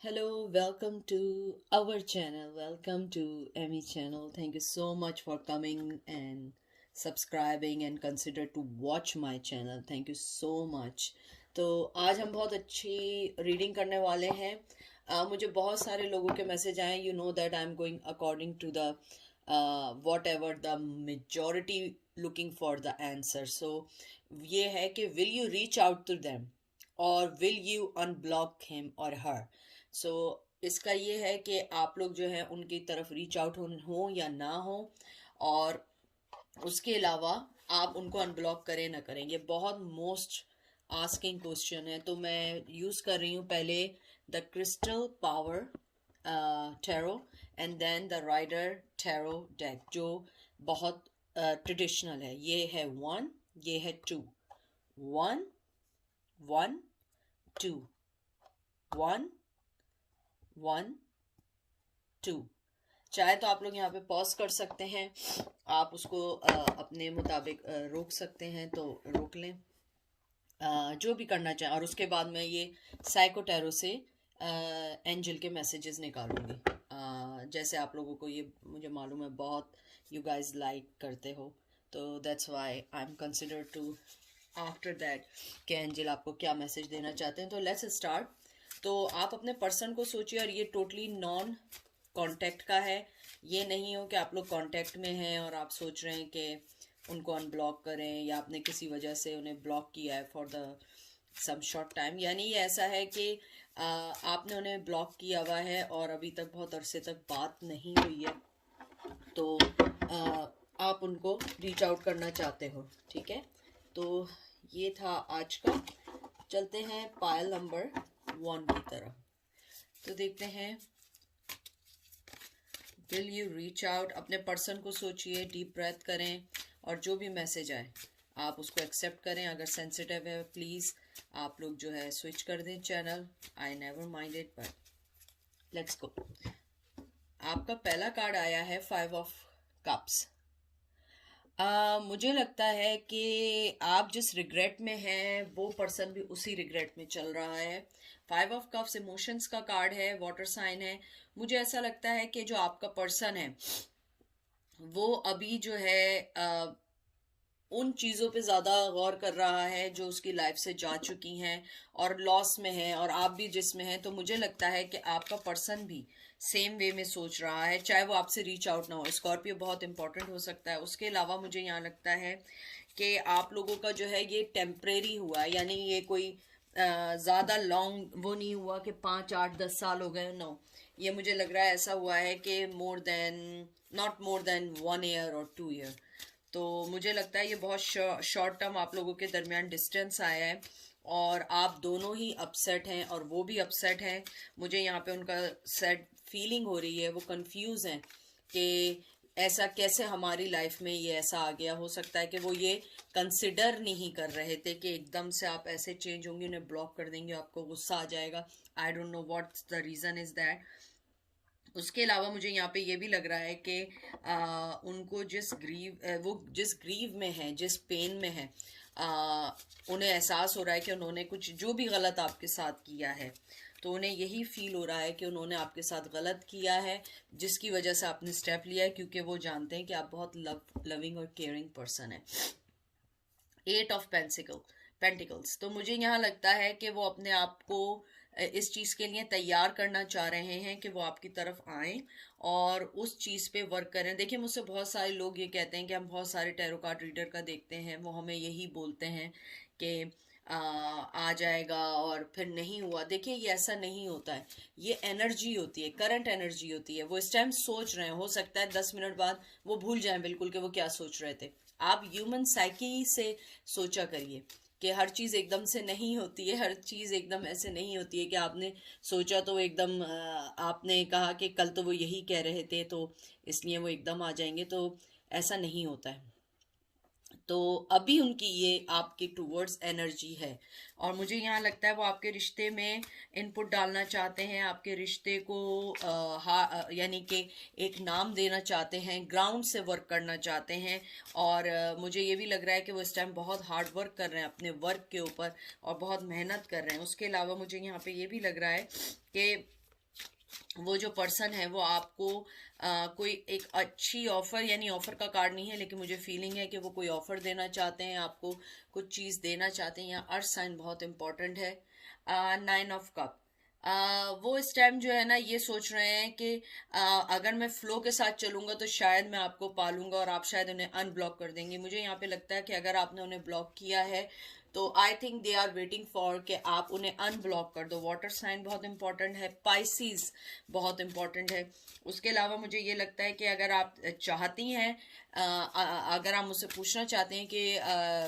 Hello, welcome to our channel. Welcome to Emmy channel. Thank you so much for coming and subscribing and consider to watch my channel. Thank you so much. तो आज हम बहुत अच्छी reading करने वाले हैं. मुझे बहुत सारे लोगों के मैसेज आए. You know that I am going according to the whatever the majority looking for the answer. So ये है कि will you reach out to them or will you unblock him or her. सो इसका ये है कि आप लोग जो है उनकी तरफ रीच आउट हो या ना हो, और उसके अलावा आप उनको अनब्लॉक करें ना करें. ये बहुत मोस्ट आस्किंग क्वेश्चन है. तो मैं यूज़ कर रही हूँ पहले the crystal power tarot and then the rider tarot deck, जो बहुत ट्रेडिशनल है. ये है 1, ये है 2. 1 1 2 1 1 2. चाहे तो आप लोग यहाँ पे पॉज कर सकते हैं, आप उसको अपने मुताबिक रोक सकते हैं तो रोक लें, जो भी करना चाहें. और उसके बाद मैं ये साइको टैरो से एंजल के मैसेजेस निकालूंगी. जैसे आप लोगों को ये मुझे मालूम है बहुत यू गाइज लाइक करते हो, तो that's why I am consider to after that कि एंजल आपको क्या मैसेज देना चाहते हैं. तो लेट्स स्टार्ट. तो आप अपने पर्सन को सोचिए, और ये टोटली नॉन कांटेक्ट का है. ये नहीं हो कि आप लोग कांटेक्ट में हैं और आप सोच रहे हैं कि उनको अनब्लॉक करें, या आपने किसी वजह से उन्हें ब्लॉक किया है for the some short time. यानी ये ऐसा है कि आपने उन्हें ब्लॉक किया हुआ है और अभी तक बहुत अरसे तक बात नहीं हुई है, तो आप उनको रीच आउट करना चाहते हो. ठीक है, तो ये था आज का. चलते हैं पायल नंबर 1 की तरफ. तो देखते हैं विल यू रीच आउट. अपने पर्सन को सोचिए, डीप ब्रेथ करें, और जो भी मैसेज आए आप उसको एक्सेप्ट करें. अगर सेंसिटिव है प्लीज़ आप लोग जो है स्विच कर दें channel. I never minded, but let's go. आपका पहला कार्ड आया है 5 ऑफ कप्स. मुझे लगता है कि आप जिस रिग्रेट में हैं वो पर्सन भी उसी रिग्रेट में चल रहा है. 5 ऑफ कप्स इमोशंस का कार्ड है, वाटर साइन है. मुझे ऐसा लगता है कि जो आपका पर्सन है वो अभी जो है उन चीज़ों पे ज़्यादा गौर कर रहा है जो उसकी लाइफ से जा चुकी हैं और लॉस में है, और आप भी जिसमें हैं. तो मुझे लगता है कि आपका पर्सन भी सेम वे में सोच रहा है, चाहे वो आपसे रीच आउट ना हो. स्कॉर्पियो बहुत इंपॉर्टेंट हो सकता है. उसके अलावा मुझे यहाँ लगता है कि आप लोगों का जो है ये टेम्परेरी हुआ है, यानी ये कोई ज़्यादा लॉन्ग वो नहीं हुआ कि 5 8 10 साल हो गए. नो, ये मुझे लग रहा है ऐसा हुआ है कि नॉट मोर देन 1 ईयर और 2 ईयर. तो मुझे लगता है ये बहुत शॉर्ट टर्म आप लोगों के दरमियान डिस्टेंस आया है, और आप दोनों ही अपसेट हैं और वो भी अपसेट हैं. मुझे यहाँ पे उनका सैड फीलिंग हो रही है, वो कंफ्यूज हैं कि ऐसा कैसे हमारी लाइफ में ये ऐसा आ गया. हो सकता है कि वो ये कंसिडर नहीं कर रहे थे कि एकदम से आप ऐसे चेंज होंगे, उन्हें ब्लॉक कर देंगे, आपको गुस्सा आ जाएगा. I don't know what's the reason is that. उसके अलावा मुझे यहाँ पे ये भी लग रहा है कि उनको वो जिस ग्रीव में है, जिस पेन में है, उन्हें एहसास हो रहा है कि उन्होंने कुछ जो भी गलत आपके साथ किया है, तो उन्हें यही फील हो रहा है कि उन्होंने आपके साथ गलत किया है, जिसकी वजह से आपने स्टेप लिया है, क्योंकि वो जानते हैं कि आप बहुत लविंग और केयरिंग पर्सन है. 8 ऑफ पेंटिकल्स. तो मुझे यहाँ लगता है कि वो अपने आप को इस चीज़ के लिए तैयार करना चाह रहे हैं कि वो आपकी तरफ आएं और उस चीज़ पे वर्क करें. देखिए, मुझसे बहुत सारे लोग ये कहते हैं कि हम बहुत सारे टैरो कार्ड रीडर का देखते हैं, वो हमें यही बोलते हैं कि आ जाएगा और फिर नहीं हुआ. देखिए, ये ऐसा नहीं होता है. ये एनर्जी होती है, करंट एनर्जी होती है. वो इस टाइम सोच रहे हैं, हो सकता है 10 मिनट बाद वो भूल जाएं बिल्कुल कि वो क्या सोच रहे थे. आप ह्यूमन साइकी से सोचा करिए कि हर चीज़ एकदम से नहीं होती है, हर चीज़ एकदम ऐसे नहीं होती है कि आपने सोचा तो एकदम आपने कहा कि कल तो वो यही कह रहे थे तो इसलिए वो एकदम आ जाएंगे. तो ऐसा नहीं होता है. तो अभी उनकी ये आपके टूवर्ड्स एनर्जी है, और मुझे यहाँ लगता है वो आपके रिश्ते में इनपुट डालना चाहते हैं, आपके रिश्ते को यानी कि एक नाम देना चाहते हैं, ग्राउंड से वर्क करना चाहते हैं. और मुझे ये भी लग रहा है कि वो इस टाइम बहुत हार्ड वर्क कर रहे हैं अपने वर्क के ऊपर और बहुत मेहनत कर रहे हैं. उसके अलावा मुझे यहाँ पे ये भी लग रहा है कि वो जो पर्सन है वो आपको कोई एक अच्छी ऑफर, यानी ऑफर का कार्ड नहीं है लेकिन मुझे फीलिंग है कि वो कोई ऑफर देना चाहते हैं, आपको कुछ चीज़ देना चाहते हैं। यहाँ अर्थ साइन बहुत इंपॉर्टेंट है। 9 ऑफ कप, वो इस टाइम जो है ना ये सोच रहे हैं कि अगर मैं फ्लो के साथ चलूंगा तो शायद मैं आपको पालूंगा और आप शायद उन्हें अनब्लॉक कर देंगे। मुझे यहाँ पे लगता है कि अगर आपने उन्हें ब्लॉक किया है तो I think they are waiting for कि आप उन्हें अनब्लॉक कर दो। वाटर साइन बहुत इंपॉर्टेंट है, पाइसिस बहुत इंपॉर्टेंट है। उसके अलावा मुझे ये लगता है कि अगर आप चाहती हैं, अगर आप मुझसे पूछना चाहते हैं कि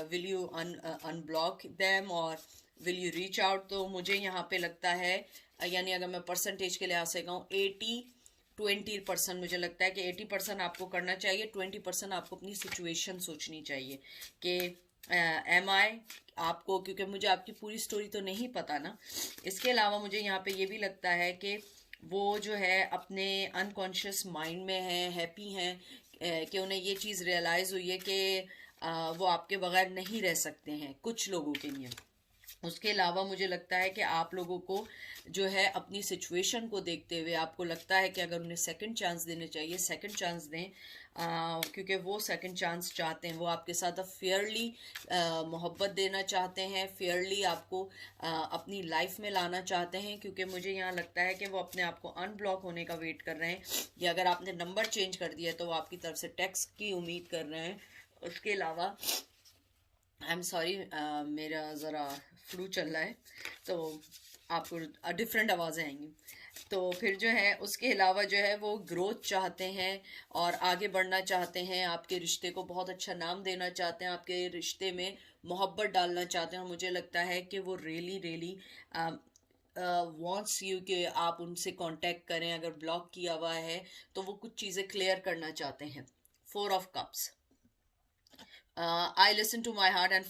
विल यू अनब्लॉक देम और विल यू रीच आउट, तो मुझे यहाँ पे लगता है, यानी अगर मैं परसेंटेज के लिहाज से कहूँ 80-20%, मुझे लगता है कि 80% आपको करना चाहिए, 20% आपको अपनी सिचुएशन सोचनी चाहिए कि एम आई आपको, क्योंकि मुझे आपकी पूरी स्टोरी तो नहीं पता ना। इसके अलावा मुझे यहाँ पे ये भी लगता है कि वो जो है अपने अनकॉन्शियस माइंड में है, हैप्पी हैं कि उन्हें ये चीज़ रियलाइज़ हुई है कि वो आपके बगैर नहीं रह सकते हैं कुछ लोगों के लिए। उसके अलावा मुझे लगता है कि आप लोगों को जो है अपनी सिचुएशन को देखते हुए आपको लगता है कि अगर उन्हें सेकंड चांस देने चाहिए, सेकंड चांस दें, क्योंकि वो सेकंड चांस चाहते हैं। वो आपके साथ अब फेयरली मोहब्बत देना चाहते हैं, फेयरली आपको अपनी लाइफ में लाना चाहते हैं, क्योंकि मुझे यहाँ लगता है कि वो अपने आप को अनब्लॉक होने का वेट कर रहे हैं, या अगर आपने नंबर चेंज कर दिया तो वो आपकी तरफ से टेक्स्ट की उम्मीद कर रहे हैं। उसके अलावा आई एम सॉरी, मेरा ज़रा फ्लू चल रहा है तो आपको डिफरेंट आवाज़ें आएंगी। तो फिर जो है उसके अलावा जो है वो ग्रोथ चाहते हैं और आगे बढ़ना चाहते हैं, आपके रिश्ते को बहुत अच्छा नाम देना चाहते हैं, आपके रिश्ते में मोहब्बत डालना चाहते हैं। और मुझे लगता है कि वो रियली रियली वॉन्ट्स यू कि आप उनसे कांटेक्ट करें। अगर ब्लॉक किया हुआ है तो वो कुछ चीज़ें क्लियर करना चाहते हैं। 4 of cups, I listen to my heart and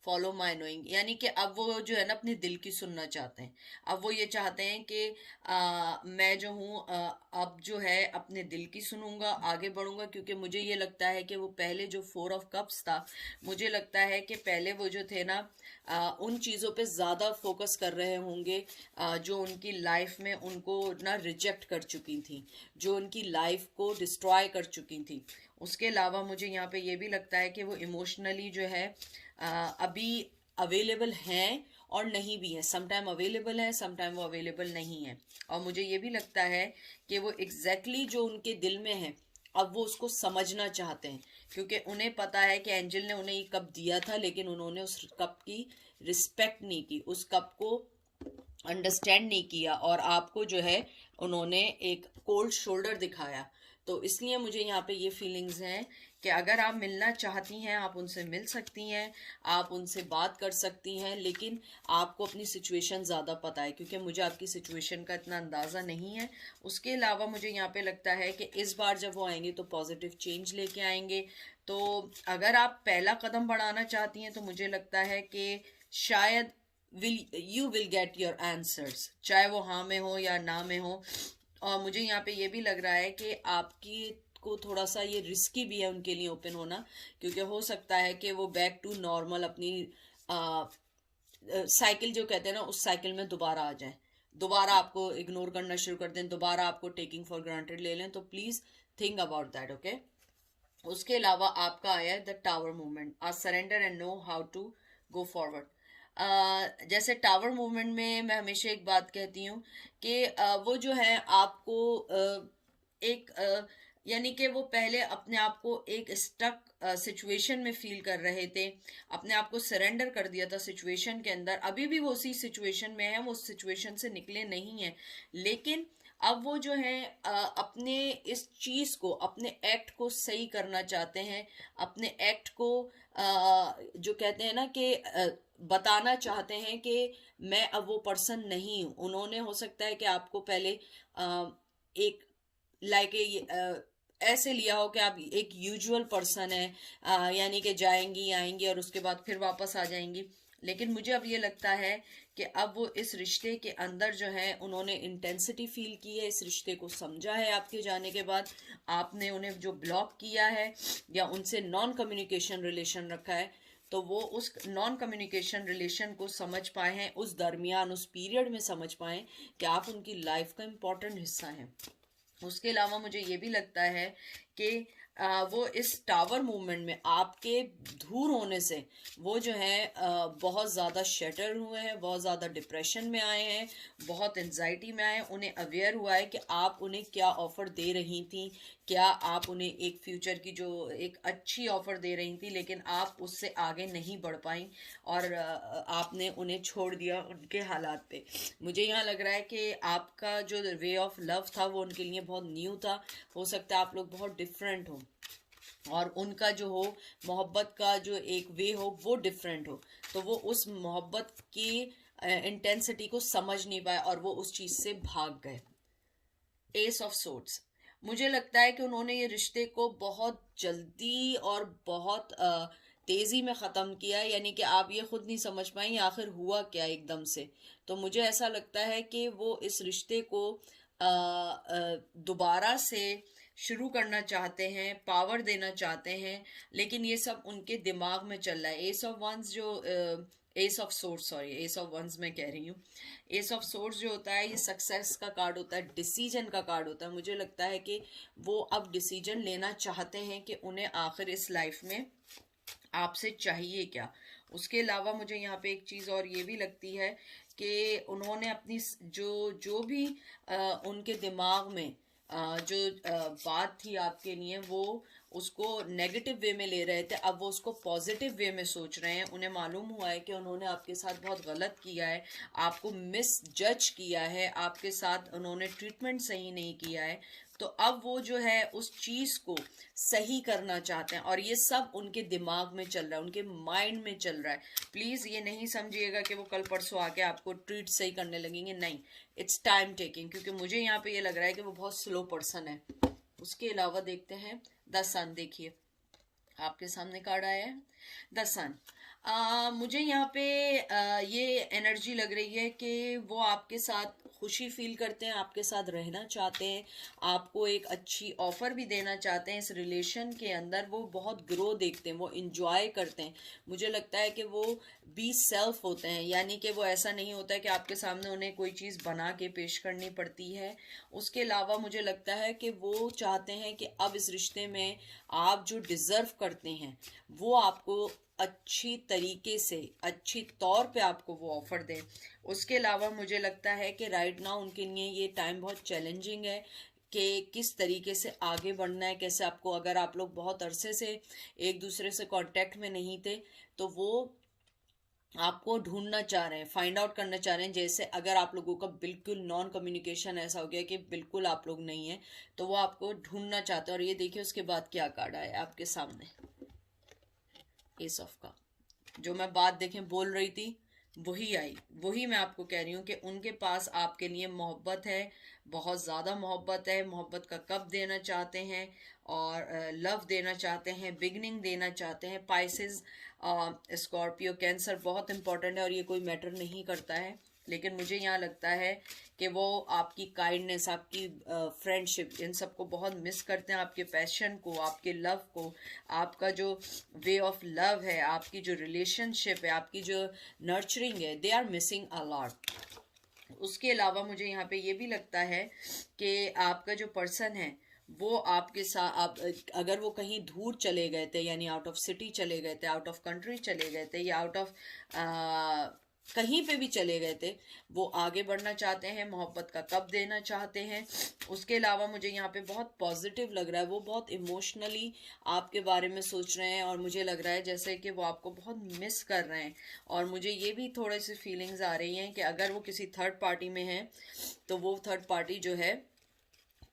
follow my knowing, यानी कि अब वो जो है ना अपने दिल की सुनना चाहते हैं। अब वो ये चाहते हैं कि मैं जो हूँ अब जो है अपने दिल की सुनूंगा, आगे बढ़ूंगा, क्योंकि मुझे ये लगता है कि वो पहले जो 4 ऑफ कप्स था, मुझे लगता है कि पहले वो जो थे ना उन चीज़ों पे ज़्यादा फोकस कर रहे होंगे जो उनकी लाइफ में उनको ना रिजेक्ट कर चुकी थी, जो उनकी लाइफ को डिस्ट्रॉय कर चुकी थी। उसके अलावा मुझे यहाँ पे ये भी लगता है कि वो इमोशनली जो है अभी अवेलेबल हैं और नहीं भी है। समटाइम अवेलेबल है, समटाइम वो अवेलेबल नहीं है। और मुझे ये भी लगता है कि वो एग्जैक्टली जो उनके दिल में है अब वो उसको समझना चाहते हैं, क्योंकि उन्हें पता है कि एंजल ने उन्हें ये कप दिया था लेकिन उन्होंने उस कप की रिस्पेक्ट नहीं की, उस कप को अंडरस्टैंड नहीं किया और आपको जो है उन्होंने एक कोल्ड शोल्डर दिखाया। तो इसलिए मुझे यहाँ पे ये फीलिंग्स हैं कि अगर आप मिलना चाहती हैं आप उनसे मिल सकती हैं, आप उनसे बात कर सकती हैं, लेकिन आपको अपनी सिचुएशन ज़्यादा पता है, क्योंकि मुझे आपकी सिचुएशन का इतना अंदाज़ा नहीं है। उसके अलावा मुझे यहाँ पे लगता है कि इस बार जब वो आएंगे तो पॉजिटिव चेंज लेके आएंगे। तो अगर आप पहला कदम बढ़ाना चाहती हैं तो मुझे लगता है कि शायद you will get your answers, चाहे वो हाँ में हो या ना में हो। और मुझे यहाँ पे ये भी लग रहा है कि आपकी को थोड़ा सा ये रिस्की भी है उनके लिए ओपन होना, क्योंकि हो सकता है कि वो बैक टू नॉर्मल अपनी साइकिल जो कहते हैं ना उस साइकिल में दोबारा आ जाए, दोबारा आपको इग्नोर करना शुरू कर दें, दोबारा आपको टेकिंग फॉर ग्रांटेड ले लें। तो please think about that, okay. उसके अलावा आपका आया है the tower movement, a surrender and know how to go forward. जैसे टावर मूवमेंट में मैं हमेशा एक बात कहती हूँ कि वो जो है आपको एक यानी कि वो पहले अपने आप को एक स्टक सिचुएशन में फील कर रहे थे, अपने आप को सरेंडर कर दिया था सिचुएशन के अंदर, अभी भी वो उसी सिचुएशन में है, वो उस सिचुएशन से निकले नहीं है। लेकिन अब वो जो है अपने इस चीज को, अपने एक्ट को सही करना चाहते हैं, अपने एक्ट को जो कहते हैं ना कि बताना चाहते हैं कि मैं अब वो पर्सन नहीं हूं। उन्होंने हो सकता है कि आपको पहले एक लाइक ऐसे लिया हो कि आप एक यूजुअल पर्सन है, यानी कि जाएंगी आएंगी और उसके बाद फिर वापस आ जाएंगी। लेकिन मुझे अब ये लगता है कि अब वो इस रिश्ते के अंदर जो है उन्होंने इंटेंसिटी फील की है, इस रिश्ते को समझा है आपके जाने के बाद। आपने उन्हें जो ब्लॉक किया है या उनसे नॉन कम्युनिकेशन रिलेशन रखा है, तो तो वो उस नॉन कम्युनिकेशन रिलेशन को समझ पाए हैं, उस दरमियान उस पीरियड में समझ पाए कि आप उनकी लाइफ का इम्पोर्टेंट हिस्सा हैं। उसके अलावा मुझे ये भी लगता है कि वो इस टावर मूवमेंट में आपके दूर होने से वो जो है बहुत ज़्यादा शटर हुए हैं, बहुत ज़्यादा डिप्रेशन में आए हैं, बहुत एंजाइटी में आए हैं। उन्हें अवेयर हुआ है कि आप उन्हें क्या ऑफ़र दे रही थी, क्या आप उन्हें एक फ्यूचर की जो एक अच्छी ऑफ़र दे रही थी, लेकिन आप उससे आगे नहीं बढ़ पाई और आपने उन्हें छोड़ दिया उनके हालात पे। मुझे यहाँ लग रहा है कि आपका जो वे ऑफ लव था वो उनके लिए बहुत न्यू था। हो सकता है आप लोग बहुत डिफरेंट हो और उनका जो हो मोहब्बत का जो एक वे हो वो डिफरेंट हो, तो वो उस मोहब्बत की इंटेंसिटी को समझ नहीं पाए और वो उस चीज़ से भाग गए। एस ऑफ सोर्ड्स, मुझे लगता है कि उन्होंने ये रिश्ते को बहुत जल्दी और बहुत तेज़ी में ख़त्म किया है, यानी कि आप ये खुद नहीं समझ पाएंगे आखिर हुआ क्या एकदम से। तो मुझे ऐसा लगता है कि वो इस रिश्ते को दोबारा से शुरू करना चाहते हैं, पावर देना चाहते हैं, लेकिन ये सब उनके दिमाग में चल रहा है। एस ऑफ वंस जो ace of swords, sorry ace of wands मैं कह रही हूँ, एस ऑफ सोर्स जो होता है ये सक्सेस का कार्ड होता है, डिसीजन का कार्ड होता है। मुझे लगता है कि वो अब डिसीजन लेना चाहते हैं कि उन्हें आखिर इस लाइफ में आपसे चाहिए क्या। उसके अलावा मुझे यहाँ पे एक चीज़ और ये भी लगती है कि उन्होंने अपनी जो जो भी उनके दिमाग में जो बात थी आपके लिए, वो उसको नेगेटिव वे में ले रहे थे, अब वो उसको पॉजिटिव वे में सोच रहे हैं। उन्हें मालूम हुआ है कि उन्होंने आपके साथ बहुत गलत किया है, आपको मिस जज किया है, आपके साथ उन्होंने ट्रीटमेंट सही नहीं किया है। तो अब वो जो है उस चीज़ को सही करना चाहते हैं और ये सब उनके दिमाग में चल रहा है, उनके माइंड में चल रहा है। प्लीज़ ये नहीं समझिएगा कि वो कल परसों आके आपको ट्रीट सही करने लगेंगे, नहीं, इट्स टाइम टेकिंग, क्योंकि मुझे यहाँ पे ये लग रहा है कि वो बहुत स्लो पर्सन है। उसके अलावा देखते हैं द सन, देखिए आपके सामने कार्ड आया है द सन। मुझे यहाँ पे ये एनर्जी लग रही है कि वो आपके साथ खुशी फील करते हैं, आपके साथ रहना चाहते हैं, आपको एक अच्छी ऑफर भी देना चाहते हैं। इस रिलेशन के अंदर वो बहुत ग्रो देखते हैं, वो इंजॉय करते हैं। मुझे लगता है कि वो बी सेल्फ होते हैं, यानी कि वो ऐसा नहीं होता है कि आपके सामने उन्हें कोई चीज़ बना के पेश करनी पड़ती है। उसके अलावा मुझे लगता है कि वो चाहते हैं कि अब इस रिश्ते में आप जो डिज़र्व करते हैं वो आपको अच्छी तरीके से, अच्छी तौर पे आपको वो ऑफर दें। उसके अलावा मुझे लगता है कि राइट नाउ उनके लिए ये टाइम बहुत चैलेंजिंग है कि किस तरीके से आगे बढ़ना है, कैसे आपको, अगर आप लोग बहुत अरसे से एक दूसरे से कांटेक्ट में नहीं थे तो वो आपको ढूंढना चाह रहे हैं, फाइंड आउट करना चाह रहे हैं। जैसे अगर आप लोगों का बिल्कुल नॉन कम्युनिकेशन ऐसा हो गया कि बिल्कुल आप लोग नहीं हैं, तो वो आपको ढूंढना चाहते हैं। और ये देखिए उसके बाद क्या कार्ड आया आपके सामने, एस ऑफ का। जो मैं बात देखें बोल रही थी वही आई, वही मैं आपको कह रही हूँ कि उनके पास आपके लिए मोहब्बत है, बहुत ज़्यादा मोहब्बत है। मोहब्बत का कप देना चाहते हैं और लव देना चाहते हैं, बिगनिंग देना चाहते हैं। पाइसेस, स्कॉर्पियो, कैंसर बहुत इंपॉर्टेंट है और ये कोई मैटर नहीं करता है, लेकिन मुझे यहाँ लगता है कि वो आपकी काइंडनेस, आपकी फ्रेंडशिप, इन सबको बहुत मिस करते हैं। आपके पैशन को, आपके लव को, आपका जो वे ऑफ लव है, आपकी जो रिलेशनशिप है, आपकी जो नर्चरिंग है, they are missing a lot. उसके अलावा मुझे यहाँ पे ये भी लगता है कि आपका जो पर्सन है वो आपके साथ, आप अगर वो कहीं दूर चले गए थे, यानी आउट ऑफ सिटी चले गए थे, आउट ऑफ कंट्री चले गए थे, या आउट ऑफ कहीं पे भी चले गए थे, वो आगे बढ़ना चाहते हैं, मोहब्बत का कप देना चाहते हैं। उसके अलावा मुझे यहाँ पे बहुत पॉजिटिव लग रहा है, वो बहुत इमोशनली आपके बारे में सोच रहे हैं और मुझे लग रहा है जैसे कि वो आपको बहुत मिस कर रहे हैं। और मुझे ये भी थोड़ी सी फीलिंग्स आ रही हैं कि अगर वो किसी थर्ड पार्टी में हैं तो वो थर्ड पार्टी जो है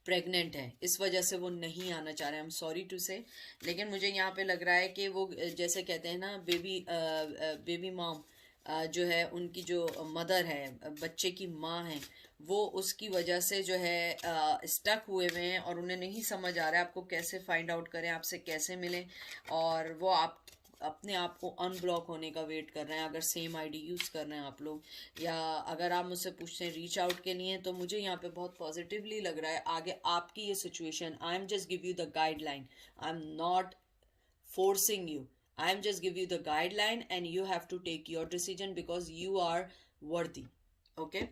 प्रेग्नेंट है, इस वजह से वो नहीं आना चाह रहे हैं। आई एम सॉरी टू से, लेकिन मुझे यहाँ पे लग रहा है कि वो जैसे कहते हैं ना, बेबी मॉम जो है, उनकी जो मदर है, बच्चे की माँ है, वो उसकी वजह से जो है स्टक हुए हुए हैं और उन्हें नहीं समझ आ रहा है आपको कैसे फाइंड आउट करें, आपसे कैसे मिलें। और वो आप अपने आप को अनब्लॉक होने का वेट कर रहे हैं, अगर सेम आईडी यूज़ कर रहे हैं आप लोग, या अगर आप मुझसे पूछते हैं रीच आउट के लिए, तो मुझे यहाँ पे बहुत पॉजिटिवली लग रहा है आगे आपकी ये situation. I am just give you the guideline, I am not forcing you, I am just give you the guideline and you have to take your decision because you are worthy. Okay.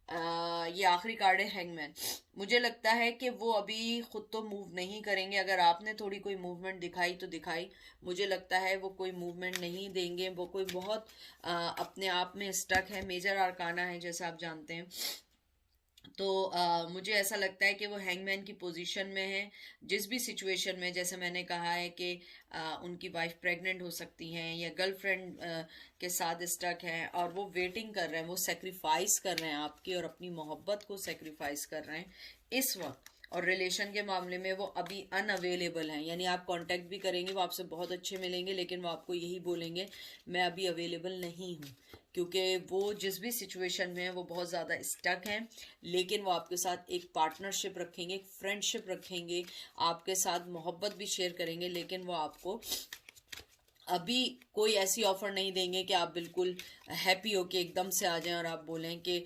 ये आखिरी card है hangman. मुझे लगता है कि वो अभी खुद तो मूव नहीं करेंगे। अगर आपने थोड़ी कोई मूवमेंट दिखाई तो दिखाई, मुझे लगता है वो कोई मूवमेंट नहीं देंगे। वो कोई बहुत अपने आप में स्टक है। मेजर आर्काना है जैसे आप जानते हैं। तो मुझे ऐसा लगता है कि वो हैंगमैन की पोजीशन में है। जिस भी सिचुएशन में, जैसे मैंने कहा है कि उनकी वाइफ प्रेग्नेंट हो सकती हैं या गर्लफ्रेंड के साथ स्टक हैं और वो वेटिंग कर रहे हैं, वो सेक्रीफाइस कर रहे हैं आपकी और अपनी मोहब्बत को सेक्रीफाइस कर रहे हैं इस वक्त। और रिलेशन के मामले में वो अभी अनअवेलेबल हैं, यानी आप कांटेक्ट भी करेंगे वो आपसे बहुत अच्छे मिलेंगे, लेकिन वो आपको यही बोलेंगे मैं अभी अवेलेबल नहीं हूँ, क्योंकि वो जिस भी सिचुएशन में है वो बहुत ज़्यादा स्टक हैं। लेकिन वो आपके साथ एक पार्टनरशिप रखेंगे, एक फ्रेंडशिप रखेंगे, आपके साथ मोहब्बत भी शेयर करेंगे, लेकिन वो आपको अभी कोई ऐसी ऑफर नहीं देंगे कि आप बिल्कुल हैप्पी हो के एकदम से आ जाएं और आप बोलें कि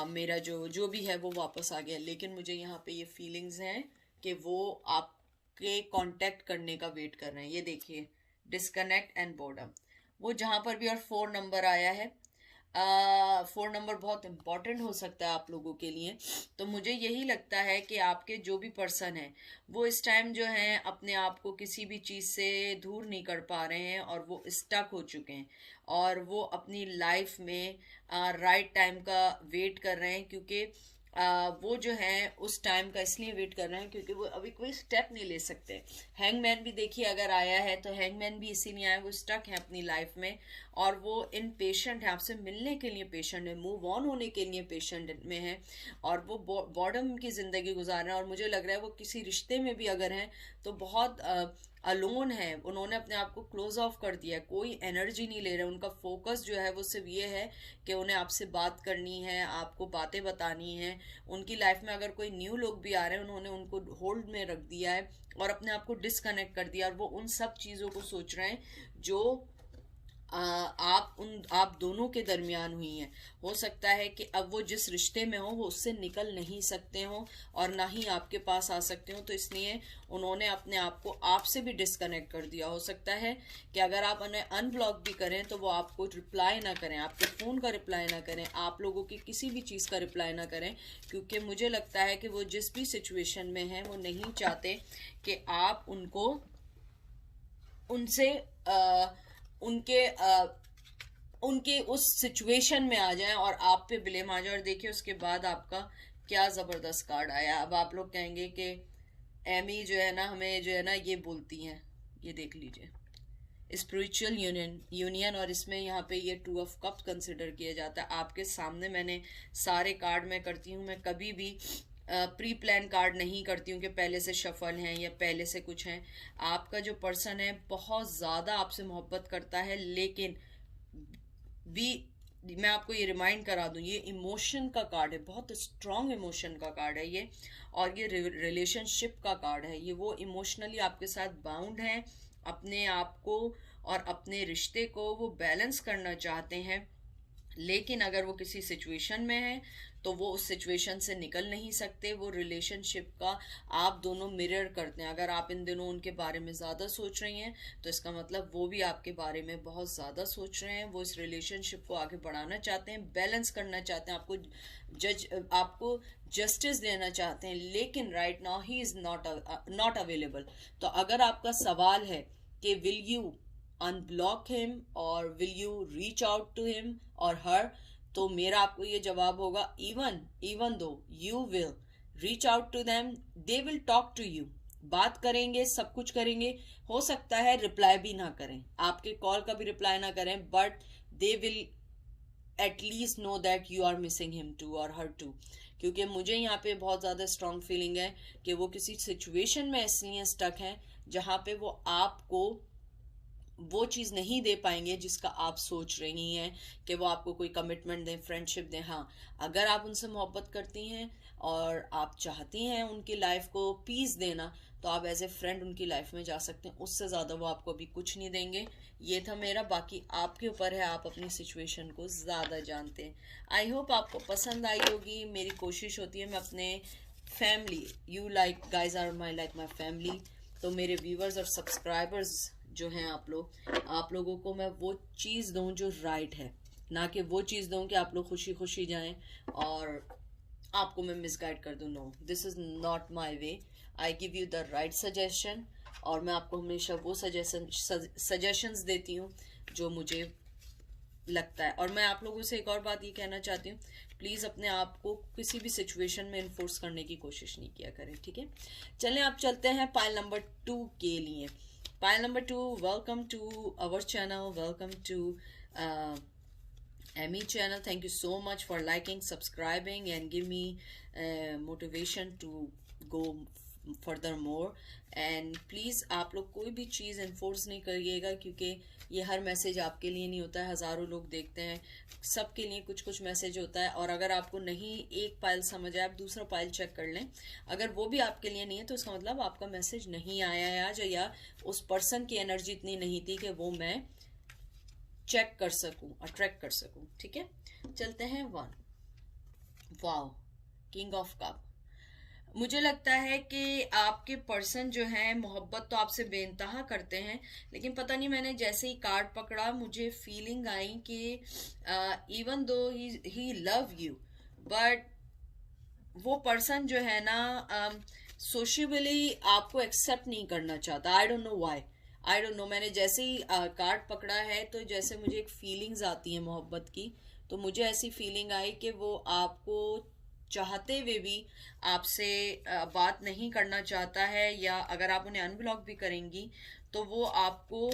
मेरा जो भी है वो वापस आ गया। लेकिन मुझे यहाँ पे ये फीलिंग्स हैं कि वो आपके कांटेक्ट करने का वेट कर रहे हैं। ये देखिए, डिस्कनेक्ट एंड बोर्डम, वो जहाँ पर भी। और 4 नंबर आया है। 4 नंबर बहुत इम्पॉर्टेंट हो सकता है आप लोगों के लिए। तो मुझे यही लगता है कि आपके जो भी पर्सन है वो इस टाइम जो है अपने आप को किसी भी चीज़ से दूर नहीं कर पा रहे हैं और वो स्टक हो चुके हैं और वो अपनी लाइफ में राइट टाइम का वेट कर रहे हैं, क्योंकि वो जो है उस टाइम का इसलिए वेट कर रहे हैं क्योंकि वो अभी कोई स्टेप नहीं ले सकते। हैंगमैन भी देखिए अगर आया है तो हैंगमैन भी इसीलिए आया, वो स्टक है अपनी लाइफ में और वो इनपेशेंट है, आपसे मिलने के लिए पेशेंट है, मूव ऑन होने के लिए पेशेंट में है और वो बॉर्डम की ज़िंदगी गुजार रहे हैं। और मुझे लग रहा है वो किसी रिश्ते में भी अगर हैं तो बहुत अलोन है, उन्होंने अपने आप को क्लोज ऑफ कर दिया है, कोई एनर्जी नहीं ले रहे। उनका फोकस जो है वो सिर्फ ये है कि उन्हें आपसे बात करनी है, आपको बातें बतानी है। उनकी लाइफ में अगर कोई न्यू लोग भी आ रहे हैं उन्होंने उनको होल्ड में रख दिया है और अपने आप को डिसकनेक्ट कर दिया और वो उन सब चीज़ों को सोच रहे हैं जो आप दोनों के दरमियान हुई हैं। हो सकता है कि अब वो जिस रिश्ते में हो वो उससे निकल नहीं सकते हो और ना ही आपके पास आ सकते हो, तो इसलिए उन्होंने अपने आप को आपसे भी डिस्कनेक्ट कर दिया। हो सकता है कि अगर आप उन्हें अनब्लॉक भी करें तो वो आपको रिप्लाई ना करें, आपके फ़ोन का रिप्लाई ना करें, आप लोगों की किसी भी चीज़ का रिप्लाई ना करें, क्योंकि मुझे लगता है कि वो जिस भी सिचुएशन में है वो नहीं चाहते कि आप उनसे उनके उस सिचुएशन में आ जाएं और आप पे ब्लेम आ जाए। और देखिए उसके बाद आपका क्या ज़बरदस्त कार्ड आया। अब आप लोग कहेंगे कि एमी जो है ना हमें जो है ना ये बोलती हैं, ये देख लीजिए स्पिरिचुअल यूनियन और इसमें यहाँ पे ये 2 ऑफ कप्स कंसिडर किया जाता है। आपके सामने मैंने सारे कार्ड मैं करती हूँ, मैं कभी भी प्री प्लान कार्ड नहीं करती हूँ कि पहले से शफल हैं या पहले से कुछ हैं। आपका जो पर्सन है बहुत ज़्यादा आपसे मोहब्बत करता है, लेकिन भी मैं आपको ये रिमाइंड करा दूं ये इमोशन का कार्ड है, बहुत स्ट्रॉन्ग इमोशन का कार्ड है ये, और ये रिलेशनशिप का कार्ड है। ये वो इमोशनली आपके साथ बाउंड हैं, अपने आप को और अपने रिश्ते को वो बैलेंस करना चाहते हैं, लेकिन अगर वो किसी सिचुएशन में है तो वो उस सिचुएशन से निकल नहीं सकते। वो रिलेशनशिप का आप दोनों मिरर करते हैं। अगर आप इन दिनों उनके बारे में ज़्यादा सोच रही हैं तो इसका मतलब वो भी आपके बारे में बहुत ज़्यादा सोच रहे हैं। वो इस रिलेशनशिप को आगे बढ़ाना चाहते हैं, बैलेंस करना चाहते हैं, आपको जस्टिस देना चाहते हैं, लेकिन right now he is not available. तो अगर आपका सवाल है कि विल यू अनब्लॉक हिम और will you reach out to him और हर, तो मेरा आपको ये जवाब होगा even though you will reach out to them, they will talk to you, बात करेंगे, सब कुछ करेंगे। हो सकता है रिप्लाई भी ना करें, आपके कॉल का भी रिप्लाई ना करें, but they will at least know that you are missing him too और हर टू। क्योंकि मुझे यहाँ पे बहुत ज़्यादा स्ट्रॉन्ग फीलिंग है कि वो किसी सिचुएशन में इसलिए स्टक हैं जहाँ पे वो आपको वो चीज़ नहीं दे पाएंगे जिसका आप सोच रही हैं कि वो आपको कोई कमिटमेंट दें, फ्रेंडशिप दें। हाँ, अगर आप उनसे मोहब्बत करती हैं और आप चाहती हैं उनकी लाइफ को पीस देना तो आप एज ए फ्रेंड उनकी लाइफ में जा सकते हैं, उससे ज़्यादा वो आपको अभी कुछ नहीं देंगे। ये था मेरा, बाकी आपके ऊपर है, आप अपनी सिचुएशन को ज़्यादा जानते हैं। आई होप आपको पसंद आई होगी। मेरी कोशिश होती है मैं अपने family, you like guys are my like my family, तो मेरे व्यूवर्स और सब्सक्राइबर्स जो हैं आप लोगों को मैं वो चीज़ दूं जो राइट है, ना कि वो चीज़ दूं कि आप लोग खुशी खुशी जाएं और आपको मैं मिसगाइड कर दूं। No, this is not my way. I give you the right suggestion, और मैं आपको हमेशा वो सजेशंस देती हूँ जो मुझे लगता है। और मैं आप लोगों से एक और बात ये कहना चाहती हूँ, प्लीज़ अपने आप को किसी भी सिचुएशन में इन्फोर्स करने की कोशिश नहीं किया करें, ठीक है। चलें, आप चलते हैं पाइल नंबर 2 के लिए। Pile number 2, welcome to our channel, welcome to Emmy channel. Thank you so much for liking, subscribing and give me motivation to go further more. And please आप लोग कोई भी चीज़ इन्फोर्स नहीं करिएगा, क्योंकि ये हर मैसेज आपके लिए नहीं होता है। हज़ारों लोग देखते हैं, सबके लिए कुछ कुछ मैसेज होता है। और अगर आपको नहीं एक पाइल समझ आए, आप दूसरा पाइल चेक कर लें। अगर वो भी आपके लिए नहीं है तो इसका मतलब आपका मैसेज नहीं आया है आज, या उस पर्सन की एनर्जी इतनी नहीं थी कि वो मैं चेक कर सकूं, अट्रैक्ट कर सकूं, ठीक है। चलते हैं 1। Wow, king of cup. मुझे लगता है कि आपके पर्सन जो है मोहब्बत तो आपसे बेइंतहा करते हैं, लेकिन पता नहीं, मैंने जैसे ही कार्ड पकड़ा मुझे फीलिंग आई कि even though he love you, but वो पर्सन जो है ना सोशली आपको एक्सेप्ट नहीं करना चाहता। I don't know why, I don't know. मैंने जैसे ही कार्ड पकड़ा है तो जैसे मुझे एक फीलिंग्स आती हैं मोहब्बत की, तो मुझे ऐसी फीलिंग आई कि वो आपको चाहते हुए भी आपसे बात नहीं करना चाहता है, या अगर आप उन्हें अनब्लॉक भी करेंगी तो वो आपको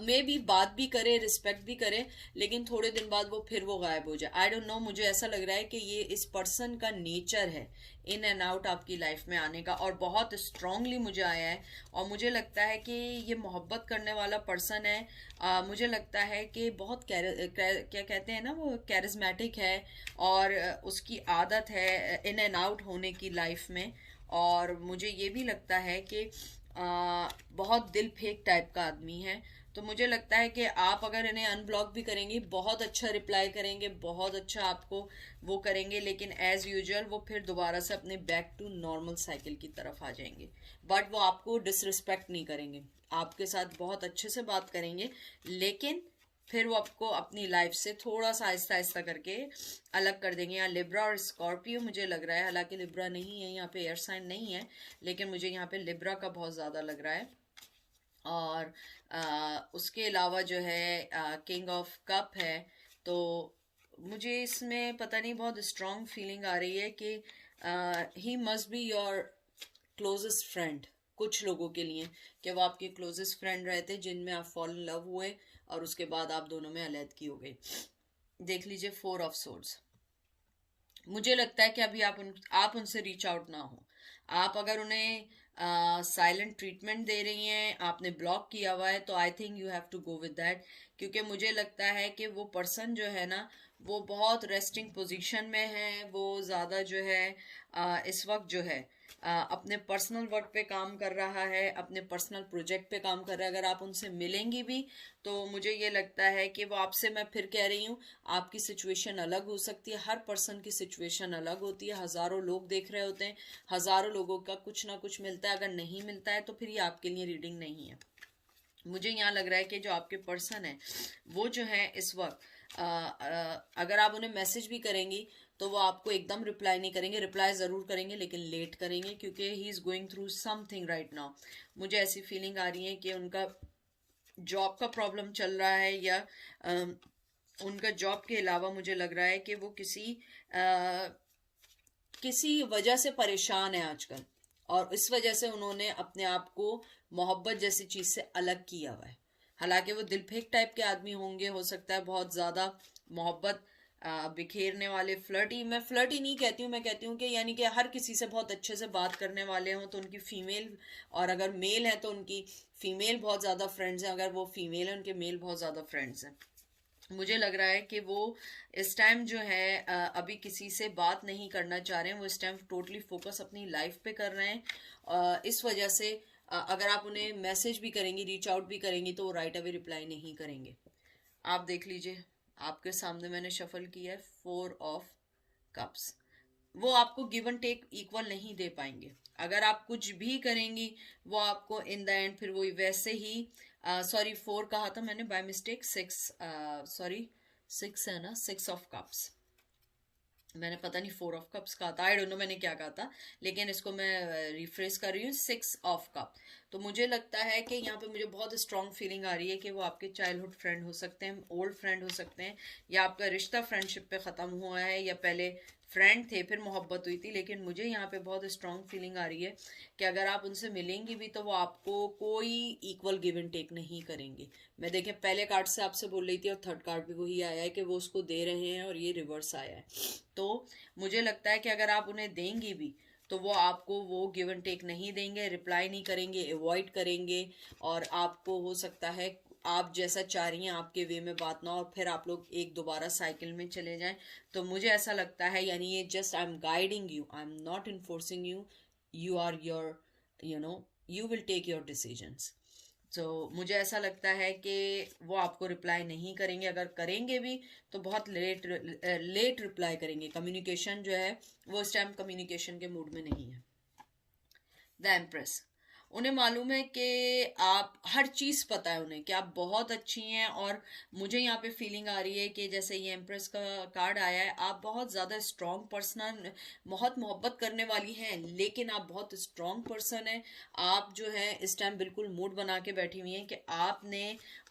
मे भी बात भी करे, रिस्पेक्ट भी करे, लेकिन थोड़े दिन बाद वो फिर वो गायब हो जाए। आई डोंट नो, मुझे ऐसा लग रहा है कि ये इस पर्सन का नेचर है इन एंड आउट आपकी लाइफ में आने का, और बहुत स्ट्रांगली मुझे आया है। और मुझे लगता है कि ये मोहब्बत करने वाला पर्सन है। मुझे लगता है कि बहुत क्या कहते हैं ना, वो कैरिज्मेटिक है, और उसकी आदत है इन एंड आउट होने की लाइफ में। और मुझे ये भी लगता है कि बहुत दिल फेंक टाइप का आदमी है। तो मुझे लगता है कि आप अगर इन्हें अनब्लॉक भी करेंगे, बहुत अच्छा रिप्लाई करेंगे, बहुत अच्छा आपको वो करेंगे, लेकिन एज यूजुअल वो फिर दोबारा से अपने बैक टू नॉर्मल साइकिल की तरफ आ जाएंगे। बट वो आपको डिसरिस्पेक्ट नहीं करेंगे, आपके साथ बहुत अच्छे से बात करेंगे, लेकिन फिर वो आपको अपनी लाइफ से थोड़ा सा आहिस्ता आहिस्ता करके अलग कर देंगे। यहाँ लिब्रा और स्कॉर्पियो मुझे लग रहा है, हालांकि लिब्रा नहीं है यहाँ पे, एयर साइन नहीं है, लेकिन मुझे यहाँ पे लिब्रा का बहुत ज़्यादा लग रहा है। और उसके अलावा जो है किंग ऑफ कप है, तो मुझे इसमें पता नहीं बहुत स्ट्रॉन्ग फीलिंग आ रही है कि he must be your closest friend, कुछ लोगों के लिए, कि वो आपके क्लोजेस्ट फ्रेंड रहे थे जिनमें आप फॉल इन लव हुए और उसके बाद आप दोनों में अलग हो गई। देख लीजिए 4 ऑफ सोर्ड्स। मुझे लगता है कि अभी आप उनसे रीच आउट ना हो। आप अगर उन्हें साइलेंट ट्रीटमेंट दे रही हैं, आपने ब्लॉक किया हुआ है, तो I think you have to go with that. क्योंकि मुझे लगता है कि वो पर्सन जो है ना, वो बहुत रेस्टिंग पोजीशन में है। वो ज़्यादा जो है इस वक्त जो है अपने पर्सनल वर्क पे काम कर रहा है, अपने पर्सनल प्रोजेक्ट पे काम कर रहा है। अगर आप उनसे मिलेंगी भी तो मुझे ये लगता है कि वो आपसे, मैं फिर कह रही हूँ, आपकी सिचुएशन अलग हो सकती है। हर पर्सन की सिचुएशन अलग होती है, हज़ारों लोग देख रहे होते हैं, हज़ारों लोगों का कुछ ना कुछ मिलता है। अगर नहीं मिलता है तो फिर ये आपके लिए रीडिंग नहीं है। मुझे यहाँ लग रहा है कि जो आपके पर्सन है वो जो है इस वक्त अगर आप उन्हें मैसेज भी करेंगी तो वो आपको एकदम रिप्लाई नहीं करेंगे। रिप्लाई ज़रूर करेंगे लेकिन लेट करेंगे, क्योंकि he is going through something right now. मुझे ऐसी फीलिंग आ रही है कि उनका जॉब का प्रॉब्लम चल रहा है, या उनका जॉब के अलावा मुझे लग रहा है कि वो किसी वजह से परेशान है आजकल, और इस वजह से उन्होंने अपने आप को मोहब्बत जैसी चीज़ से अलग किया हुआ है। हालांकि वो दिल फेंक टाइप के आदमी होंगे, हो सकता है बहुत ज़्यादा मोहब्बत बिखेरने वाले, फ्लर्टी। मैं फ्लर्टी नहीं कहती हूँ, मैं कहती हूँ कि यानी कि हर किसी से बहुत अच्छे से बात करने वाले हों, तो उनकी फ़ीमेल, और अगर मेल है तो उनकी फ़ीमेल बहुत ज़्यादा फ्रेंड्स हैं, अगर वो फीमेल है उनके मेल बहुत ज़्यादा फ्रेंड्स हैं। मुझे लग रहा है कि वो इस टाइम जो है अभी किसी से बात नहीं करना चाह रहे हैं। वो इस टाइम टोटली फोकस अपनी लाइफ पे कर रहे हैं। इस वजह से अगर आप उन्हें मैसेज भी करेंगी, रीच आउट भी करेंगी, तो वो राइट अवे रिप्लाई नहीं करेंगे। आप देख लीजिए, आपके सामने मैंने शफल किया है 4 ऑफ कप्स। वो आपको गिव एंड टेक इक्वल नहीं दे पाएंगे। अगर आप कुछ भी करेंगी वो आपको इन द एंड फिर वो वैसे ही, सॉरी 4 कहा था मैंने बाय मिस्टेक, 6, सॉरी 6 है ना, 6 ऑफ कप्स, मैंने पता नहीं 4 ऑफ कप्स कहा था, आई डोंट नो मैंने क्या कहा था, लेकिन इसको मैं रिफ्रेश कर रही हूँ, 6 ऑफ कप। तो मुझे लगता है कि यहाँ पे मुझे बहुत स्ट्रांग फीलिंग आ रही है कि वो आपके चाइल्डहुड फ्रेंड हो सकते हैं, ओल्ड फ्रेंड हो सकते हैं, या आपका रिश्ता फ्रेंडशिप पे ख़त्म हुआ है, या पहले फ्रेंड थे फिर मोहब्बत हुई थी, लेकिन मुझे यहाँ पे बहुत स्ट्रांग फीलिंग आ रही है कि अगर आप उनसे मिलेंगी भी तो वो आपको कोई इक्वल गिव एंड टेक नहीं करेंगे। मैं देखें पहले कार्ड से आपसे बोल रही थी और थर्ड कार्ड भी वही आया है कि वो उसको दे रहे हैं, और ये रिवर्स आया है। तो मुझे लगता है कि अगर आप उन्हें देंगी भी तो वो आपको वो गिव एंड टेक नहीं देंगे, रिप्लाई नहीं करेंगे, अवॉइड करेंगे, और आपको हो सकता है आप जैसा चाह रही हैं आपके वे में बात ना हो और फिर आप लोग एक दोबारा साइकिल में चले जाएं। तो मुझे ऐसा लगता है, यानी ये just I am guiding you, I am not enforcing you, you are your, you know, you will take your decisions. तो मुझे ऐसा लगता है कि वो आपको रिप्लाई नहीं करेंगे, अगर करेंगे भी तो बहुत लेट लेट रिप्लाई करेंगे। कम्युनिकेशन जो है वो इस टाइम कम्युनिकेशन के मूड में नहीं है। द एम्प्रेस, उन्हें मालूम है कि आप हर चीज़ पता है उन्हें कि आप बहुत अच्छी हैं, और मुझे यहाँ पे फीलिंग आ रही है कि जैसे ये एम्प्रेस का कार्ड आया है, आप बहुत ज़्यादा स्ट्रॉन्ग पर्सन, बहुत मोहब्बत करने वाली हैं, लेकिन आप बहुत स्ट्रॉन्ग पर्सन हैं। आप जो है इस टाइम बिल्कुल मूड बना के बैठी हुई हैं कि आपने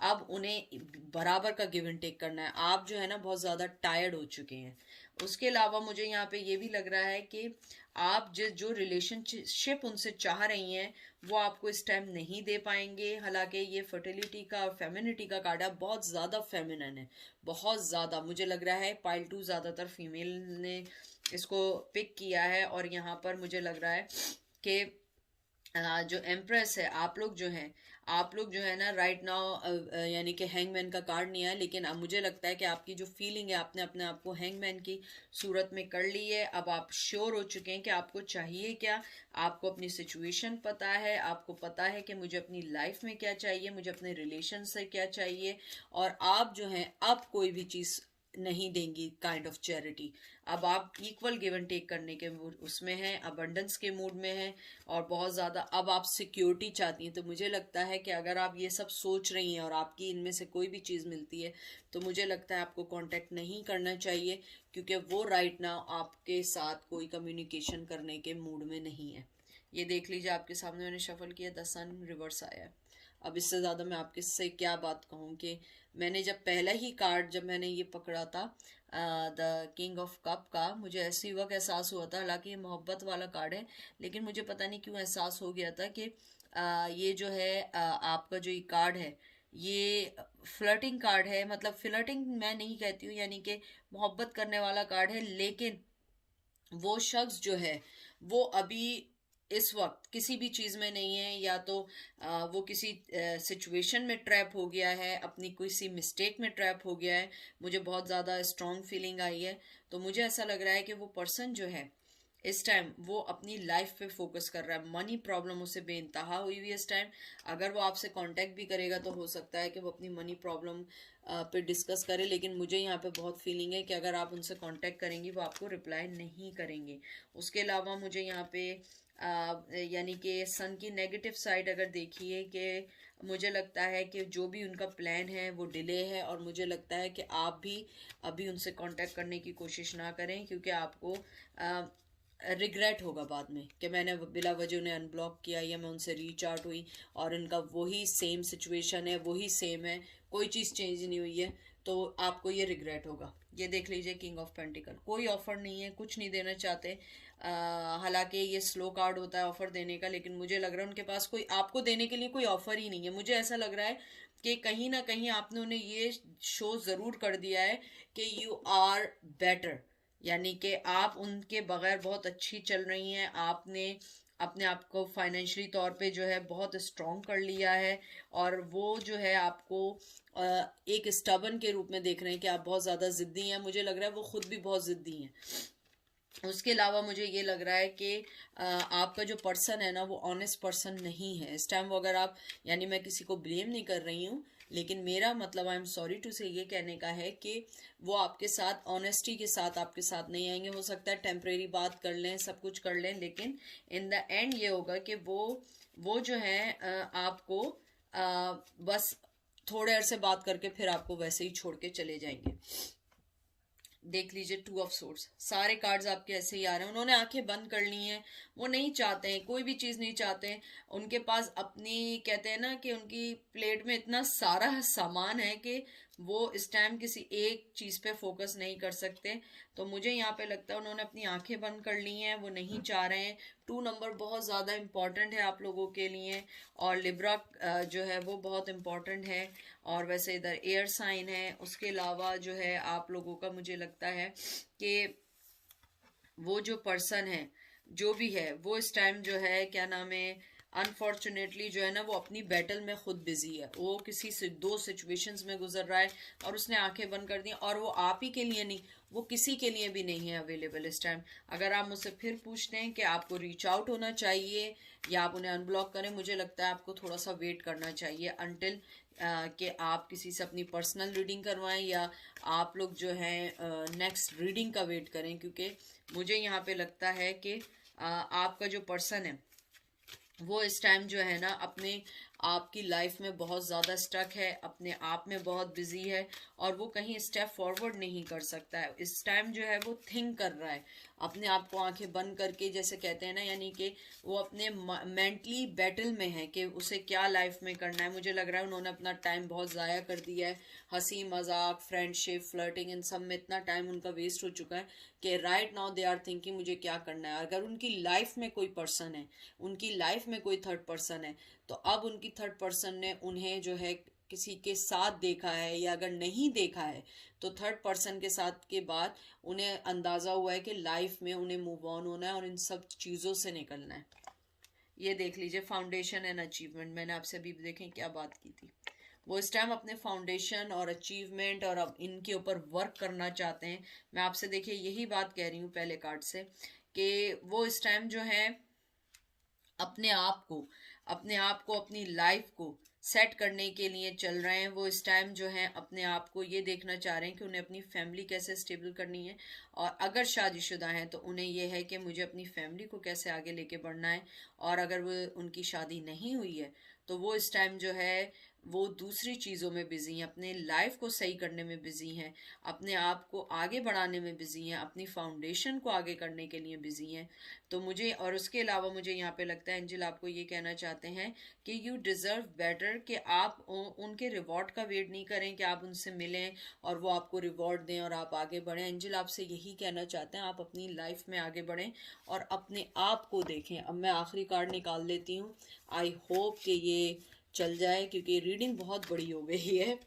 अब उन्हें बराबर का गिव एंड टेक करना है। आप जो है ना बहुत ज़्यादा टायर्ड हो चुके हैं। उसके अलावा मुझे यहाँ पे ये भी लग रहा है कि आप जो रिलेशनशिप उनसे चाह रही हैं वो आपको इस टाइम नहीं दे पाएंगे। हालांकि ये फर्टिलिटी का और फेमिनिटी का कार्ड है, बहुत ज़्यादा फेमिनन है, बहुत ज़्यादा। मुझे लग रहा है पाइल 2 ज़्यादातर फीमेल ने इसको पिक किया है, और यहाँ पर मुझे लग रहा है कि जो एम्प्रेस है, आप लोग जो है ना राइट नाउ, यानी कि हैंगमैन का कार्ड नहीं है, लेकिन अब मुझे लगता है कि आपकी जो फीलिंग है आपने अपने आप को हैंगमैन की सूरत में कर ली है। अब आप श्योर हो चुके हैं कि आपको चाहिए क्या, आपको अपनी सिचुएशन पता है, आपको पता है कि मुझे अपनी लाइफ में क्या चाहिए, मुझे अपने रिलेशन से क्या चाहिए, और आप जो है अब कोई भी चीज़ नहीं देंगी काइंड ऑफ चैरिटी। अब आप इक्वल गिव एंड टेक करने के मूड उसमें हैं, अबंडेंस के मूड में हैं, और बहुत ज़्यादा अब आप सिक्योरिटी चाहती हैं। तो मुझे लगता है कि अगर आप ये सब सोच रही हैं और आपकी इनमें से कोई भी चीज़ मिलती है तो मुझे लगता है आपको कांटेक्ट नहीं करना चाहिए, क्योंकि वो राइट नाउ आपके साथ कोई कम्युनिकेशन करने के मूड में नहीं है। ये देख लीजिए आपके सामने मैंने शफल किया, द सन रिवर्स आया है। अब इससे ज़्यादा मैं आपके से क्या बात कहूँ कि मैंने जब पहला ही कार्ड जब मैंने ये पकड़ा था द किंग ऑफ कप का, मुझे ऐसी वक्त एहसास हुआ था, हालांकि ये मोहब्बत वाला कार्ड है, लेकिन मुझे पता नहीं क्यों एहसास हो गया था कि ये जो है आपका जो ये कार्ड है ये फ्लर्टिंग कार्ड है। मतलब फ्लर्टिंग मैं नहीं कहती हूँ, यानी कि मोहब्बत करने वाला कार्ड है, लेकिन वो शख्स जो है वो अभी इस वक्त किसी भी चीज़ में नहीं है, या तो वो किसी सिचुएशन में ट्रैप हो गया है, अपनी किसी मिस्टेक में ट्रैप हो गया है। मुझे बहुत ज़्यादा स्ट्रॉन्ग फीलिंग आई है। तो मुझे ऐसा लग रहा है कि वो पर्सन जो है इस टाइम वो अपनी लाइफ पे फोकस कर रहा है। मनी प्रॉब्लम उसे बेइंतहा हुई हुई है इस टाइम। अगर वो आपसे कांटेक्ट भी करेगा तो हो सकता है कि वो अपनी मनी प्रॉब्लम पे डिस्कस करे, लेकिन मुझे यहाँ पे बहुत फीलिंग है कि अगर आप उनसे कांटेक्ट करेंगी वो आपको रिप्लाई नहीं करेंगे। उसके अलावा मुझे यहाँ पे यानी कि सन की नेगेटिव साइड अगर देखिए कि मुझे लगता है कि जो भी उनका प्लान है वो डिले है, और मुझे लगता है कि आप भी अभी उनसे कांटेक्ट करने की कोशिश ना करें, क्योंकि आपको रिग्रेट होगा बाद में कि मैंने बिला वजह उन्हें अनब्लॉक किया या मैं उनसे रीच आउट हुई और उनका वही सेम सिचुएशन है, वही सेम है, कोई चीज़ चेंज नहीं हुई है, तो आपको ये रिग्रेट होगा। ये देख लीजिए किंग ऑफ पेंटिकल, कोई ऑफर नहीं है, कुछ नहीं देना चाहते। हालांकि ये स्लो कार्ड होता है ऑफर देने का, लेकिन मुझे लग रहा है उनके पास कोई आपको देने के लिए कोई ऑफर ही नहीं है। मुझे ऐसा लग रहा है कि कहीं ना कहीं आपने उन्हें ये शो ज़रूर कर दिया है कि यू आर बेटर, यानी कि आप उनके बगैर बहुत अच्छी चल रही हैं। आपने अपने आप को फाइनेंशियली तौर पे जो है बहुत स्ट्रॉन्ग कर लिया है, और वो जो है आपको एक स्टबन के रूप में देख रहे हैं कि आप बहुत ज़्यादा ज़िद्दी हैं। मुझे लग रहा है वो खुद भी बहुत ज़िद्दी हैं। उसके अलावा मुझे ये लग रहा है कि आपका जो पर्सन है ना वो ऑनेस्ट पर्सन नहीं है इस टाइम। वो अगर आप, यानी मैं किसी को ब्लेम नहीं कर रही हूँ, लेकिन मेरा मतलब आई एम सॉरी टू से ये कहने का है कि वो आपके साथ ऑनेस्टी के साथ आपके साथ नहीं आएंगे। हो सकता है टेम्परेरी बात कर लें, सब कुछ कर लें, लेकिन इन द एंड ये होगा कि वो जो है आपको बस थोड़े अरसे बात करके फिर आपको वैसे ही छोड़ के चले जाएंगे। देख लीजिए 2 ऑफ सोर्ड्स, सारे कार्ड्स आपके ऐसे ही आ रहे हैं। उन्होंने आंखें बंद कर ली हैं, वो नहीं चाहते हैं, कोई भी चीज़ नहीं चाहते हैं। उनके पास अपनी, कहते हैं ना कि उनकी प्लेट में इतना सारा सामान है कि वो इस टाइम किसी एक चीज़ पे फोकस नहीं कर सकते। तो मुझे यहाँ पे लगता है उन्होंने अपनी आंखें बंद कर ली हैं, वो नहीं चाह रहे हैं। 2 नंबर बहुत ज़्यादा इम्पॉर्टेंट है आप लोगों के लिए, और लिब्रा जो है वो बहुत इम्पॉर्टेंट है। और वैसे इधर एयर साइन है। उसके अलावा जो है आप लोगों का मुझे लगता है कि वो जो पर्सन है जो भी है वो इस टाइम जो है क्या नाम है, अनफॉर्चुनेटली जो है ना वो अपनी बैटल में खुद बिजी है। वो किसी से 2 सिचुएशंस में गुजर रहा है और उसने आंखें बंद कर दी, और वो आप ही के लिए नहीं, वो किसी के लिए भी नहीं है अवेलेबल इस टाइम। अगर आप मुझसे फिर पूछते हैं कि आपको रीच आउट होना चाहिए या आप उन्हें अनब्लॉक करें, मुझे लगता है आपको थोड़ा सा वेट करना चाहिए अनटिल कि आप किसी से अपनी पर्सनल रीडिंग करवाएं, या आप लोग जो है नेक्स्ट रीडिंग का वेट करें। क्योंकि मुझे यहाँ पे लगता है कि आपका जो पर्सन है वो इस टाइम जो है ना अपने आपकी लाइफ में बहुत ज़्यादा स्टक है, अपने आप में बहुत बिजी है, और वो कहीं स्टेप फॉरवर्ड नहीं कर सकता है। इस टाइम जो है वो थिंक कर रहा है अपने आप को आंखें बंद करके, जैसे कहते हैं ना, यानी कि वो अपने मेंटली बैटल में है कि उसे क्या लाइफ में करना है। मुझे लग रहा है उन्होंने अपना टाइम बहुत ज़ाया कर दिया है, हंसी मजाक, फ्रेंडशिप, फ्लर्टिंग, इन सब में इतना टाइम उनका वेस्ट हो चुका है कि right now they are thinking मुझे क्या करना है। अगर उनकी लाइफ में कोई पर्सन है, उनकी लाइफ में कोई थर्ड पर्सन है, तो अब उनकी थर्ड पर्सन ने उन्हें जो है किसी के साथ देखा है, या अगर नहीं देखा है तो थर्ड पर्सन के साथ के बाद उन्हें अंदाजा हुआ है कि लाइफ में उन्हें मूव ऑन होना है और इन सब चीज़ों से निकलना है। ये देख लीजिए फाउंडेशन एंड अचीवमेंट, मैंने आपसे अभी देखें क्या बात की थी। वो इस टाइम अपने फाउंडेशन और अचीवमेंट और अब इनके ऊपर वर्क करना चाहते हैं। मैं आपसे देखिए यही बात कह रही हूँ पहले कार्ड से, कि वो इस टाइम जो है अपने आप को, अपनी लाइफ को सेट करने के लिए चल रहे हैं। वो इस टाइम जो है अपने आप को ये देखना चाह रहे हैं कि उन्हें अपनी फैमिली कैसे स्टेबल करनी है, और अगर शादीशुदा हैं तो उन्हें यह है कि मुझे अपनी फैमिली को कैसे आगे लेके बढ़ना है। और अगर वो उनकी शादी नहीं हुई है तो वो इस टाइम जो है वो दूसरी चीज़ों में बिजी हैं, अपने लाइफ को सही करने में बिजी हैं, अपने आप को आगे बढ़ाने में बिजी हैं, अपनी फाउंडेशन को आगे करने के लिए बिजी हैं। तो मुझे, और उसके अलावा मुझे यहाँ पे लगता है एंजल आपको ये कहना चाहते हैं कि यू डिज़र्व बेटर, कि आप उनके रिवॉर्ड का वेट नहीं करें कि आप उनसे मिलें और वो आपको रिवॉर्ड दें और आप आगे बढ़ें। एंजल आपसे यही कहना चाहते हैं आप अपनी लाइफ में आगे बढ़ें और अपने आप को देखें। अब मैं आखिरी कार्ड निकाल लेती हूँ, आई होप कि ये चल जाए क्योंकि रीडिंग बहुत बड़ी हो गई है।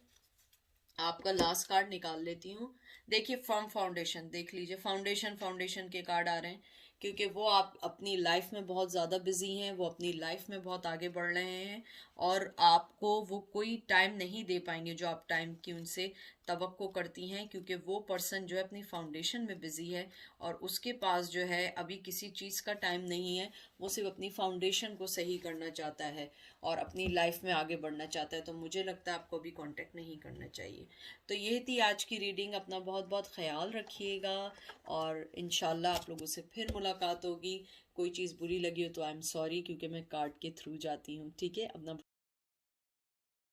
आपका लास्ट कार्ड निकाल लेती हूँ। देखिए फर्म फाउंडेशन, देख लीजिए फाउंडेशन के कार्ड आ रहे हैं, क्योंकि वो आप अपनी लाइफ में बहुत ज़्यादा बिजी हैं, वो अपनी लाइफ में बहुत आगे बढ़ रहे हैं, और आपको वो कोई टाइम नहीं दे पाएंगे जो आप टाइम की उनसे तवक्को करती हैं, क्योंकि वो पर्सन जो है अपनी फाउंडेशन में बिजी है और उसके पास जो है अभी किसी चीज़ का टाइम नहीं है। वो सिर्फ अपनी फाउंडेशन को सही करना चाहता है और अपनी लाइफ में आगे बढ़ना चाहता है। तो मुझे लगता है आपको अभी कांटेक्ट नहीं करना चाहिए। तो ये थी आज की रीडिंग। अपना बहुत बहुत ख्याल रखिएगा और इंशाल्लाह आप लोगों से फिर मुलाकात होगी। कोई चीज़ बुरी लगी हो तो आई एम सॉरी, क्योंकि मैं कार्ड के थ्रू जाती हूँ। ठीक है, अपना